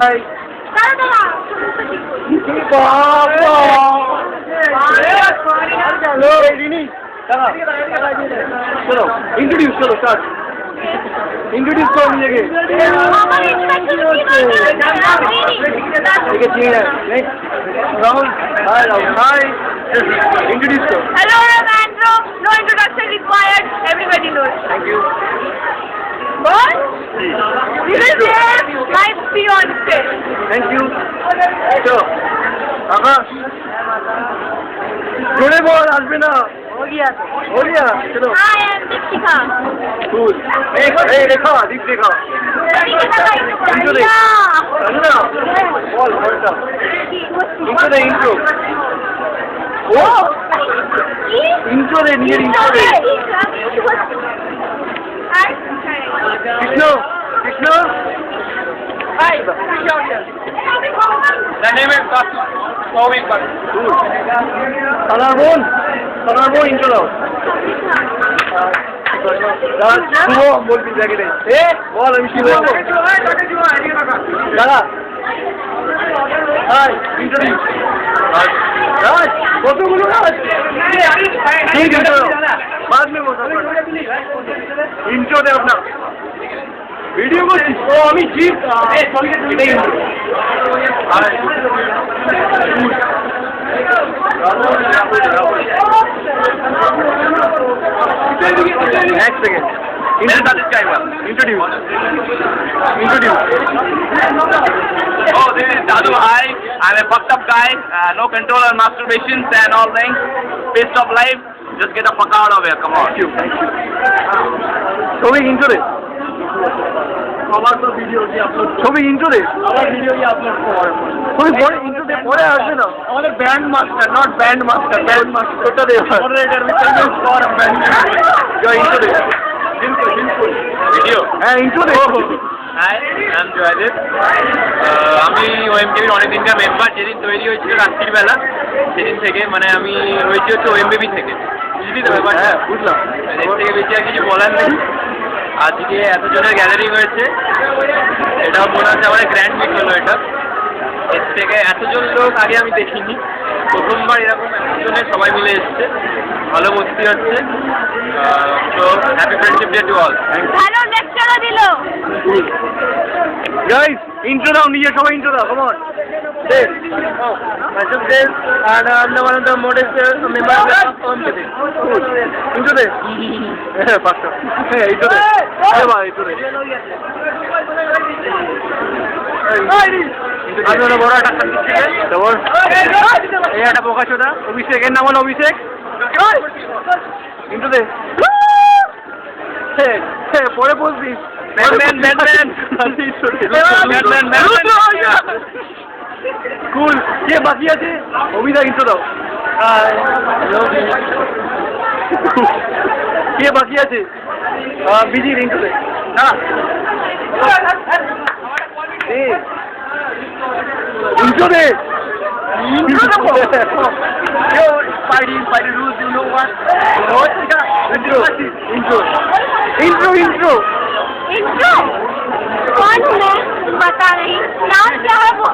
Hi. चलो introduce चलो start introduce करो मुझे राहुल हाय राहुल हाय इंट्रोड्यूस करो Hello, I'm Andrew. No introduction required. Everybody knows. Thank you What? This is my fiance. Thank you चलो आकाश जोड़े बोल আসবে না हो गया चलो I am Dipika. कूल एक देखो दीप देखो इंट्रो दे ना बोल बोलता इंट्रो दे इंट्रो ओ इंट्रो दे नियर इंट्रो दे Krishna Hi, the name is Souvik Bhatt. Sanarbon intro দাও শুভ বলবি জায়গাতে বল আমি শুভ দাদা হাই ইন্ট্রোডিউস রাজ কতগুলো রাজ ঠিক আছে बाद में बोल इंट्रो दे अपना वीडियो को ओ আমি জিপ এটাই Next again. Introduce. Oh, this is Dadu. Hi, I'm a fucked up guy. No control on masturbations and all things. Pissed off life. Just get the fuck out of here. Come on. Thank you. Souvik intro দে আবার তো video কি upload Souvik intro দে আবার video কি upload করার পর Souvik পরে intro দে পরে আসবে না আমাদের band master not band master band master ওটা দে moderator which is for band যা intro দে ভিডিও হ্যাঁ intro দে হাই আই এম জয়দেব আমি ওএমকেবির অনেক দিনকার মেম্বার যেদিন তৈরি হয়েছিল রাত্রির বেলা সেদিন থেকে মানে আমি রয়েছি হচ্ছে ওএমকেবি থেকে বুঝলি তো ব্যাপারটা হ্যাঁ বুঝলাম এর থেকে বেশি আর কিছু বলার নেই আজকে এতজনের গ্যাদারিং হয়েছে এটাও মনে হচ্ছে আমাদের গ্র্যান্ড মিট হলো এটা এর থেকে এতজন লোক আগে আমি দেখিনি প্রথমবার এরকম এতজনের সবাই মিলে এসছে ভালো মস্তি হচ্ছে তো happy friendship day to all ভালো লেকচারও দিলো। Guys, intro দাও নিজে সবাই intro দাও come on Myself Dave and I'm the one of the modest member of OMKB. Cool. Intro দে হ্যাঁ পাঁচটা হ্যাঁ intro দে আরে বাবা intro দে আমি হলো বড় একটা দিচ্ছি তারপর এই একটা বোকা চোদা অভিষেক এর নাম হলো অভিষেক intro দে হ্যাঁ পরে বলবি ব্যাটম্যান কুল কে বাকি আছে অভিষেক intro দাও কে বাকি আছে বিজির intro দে না intro দে Spidey rules, you know what? intro intro कौन है पता नहीं नाम क्या है वो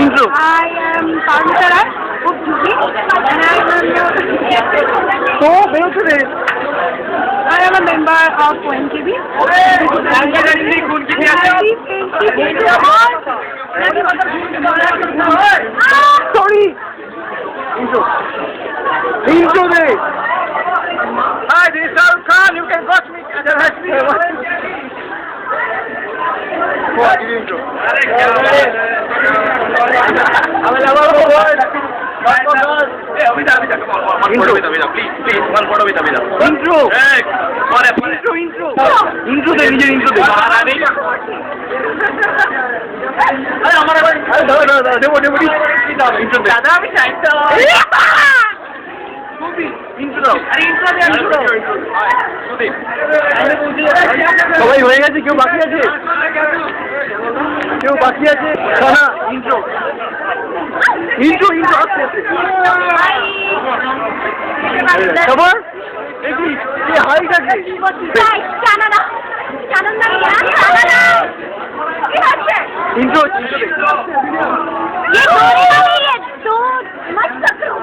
intro I am Pavitra and তো বেরোতে দে I am a member of OMKB. Sorry. Intro they Hi, this is Shahrukh Khan. You can watch me. intro intro intro দে নিজের intro দে দেবো intro দে সবাই হয়ে গেছে কেউ বাকি আছে না ইন্ট্রো আসতে তারপর দেখি হাইটা কি সানন্দা কি হচ্ছে ইন্ট্রো ये चोरी नहीं है तो मत पकड़ो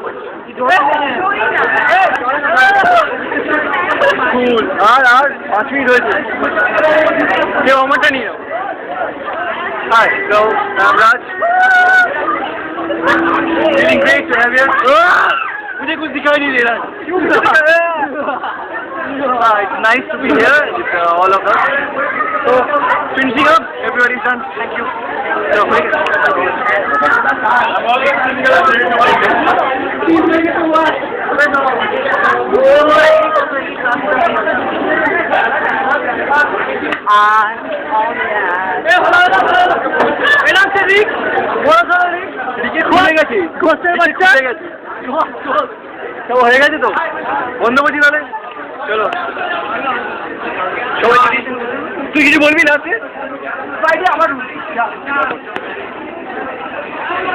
স্কুল আর 5 মিনিট হয়েছে কেউ আমারটা নিয়ে নাও hi so Ramraj feeling great to have you मुझे कुछ दिखाई नहीं दे रहा it's nice to be here with all of us so finishing up everybody's done thank you so খুলে গেছে সব হয়ে গেছে তো বন্ধ করছি তাহলে চলো সবাই তুই কিছু বলবি না আমার